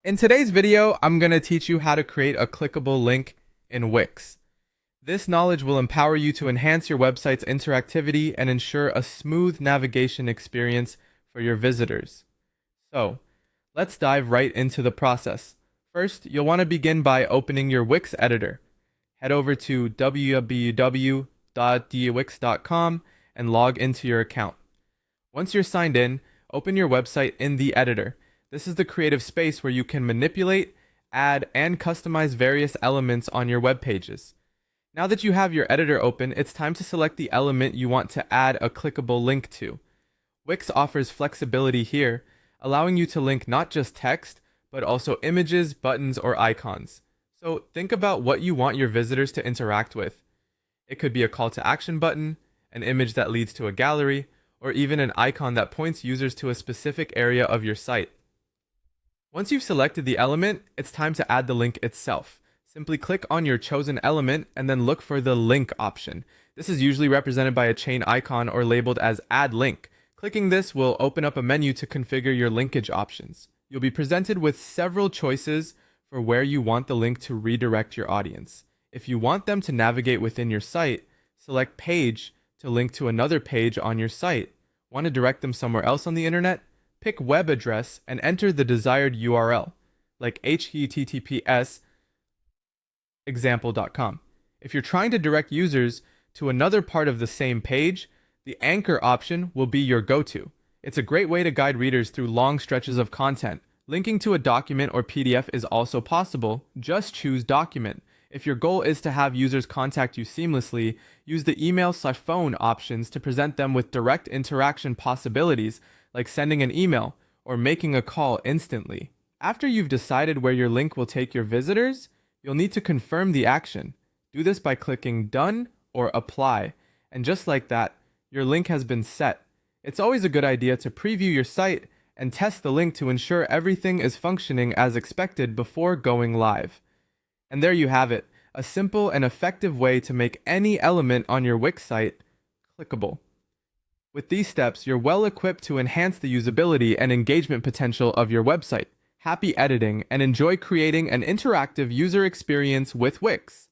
In today's video, I'm going to teach you how to create a clickable link in Wix. This knowledge will empower you to enhance your website's interactivity and ensure a smooth navigation experience for your visitors. So, let's dive right into the process. First, you'll want to begin by opening your Wix editor. Head over to www.dwix.com and log into your account. Once you're signed in, open your website in the editor. This is the creative space where you can manipulate, add, and customize various elements on your web pages. Now that you have your editor open, it's time to select the element you want to add a clickable link to. Wix offers flexibility here, allowing you to link not just text, but also images, buttons, or icons. So think about what you want your visitors to interact with. It could be a call to action button, an image that leads to a gallery, or even an icon that points users to a specific area of your site. Once you've selected the element, it's time to add the link itself. Simply click on your chosen element and then look for the link option. This is usually represented by a chain icon or labeled as Add Link. Clicking this will open up a menu to configure your linkage options. You'll be presented with several choices for where you want the link to redirect your audience. If you want them to navigate within your site, select Page to link to another page on your site. Want to direct them somewhere else on the internet? Pick web address and enter the desired URL, like https example.com. If you're trying to direct users to another part of the same page, the anchor option will be your go-to. It's a great way to guide readers through long stretches of content. Linking to a document or PDF is also possible. Just choose document. If your goal is to have users contact you seamlessly, use the email/phone options to present them with direct interaction possibilities, like sending an email or making a call instantly. After you've decided where your link will take your visitors, you'll need to confirm the action. Do this by clicking Done or Apply, and just like that, your link has been set. It's always a good idea to preview your site and test the link to ensure everything is functioning as expected before going live. And there you have it, a simple and effective way to make any element on your Wix site clickable. With these steps, you're well equipped to enhance the usability and engagement potential of your website. Happy editing and enjoy creating an interactive user experience with Wix.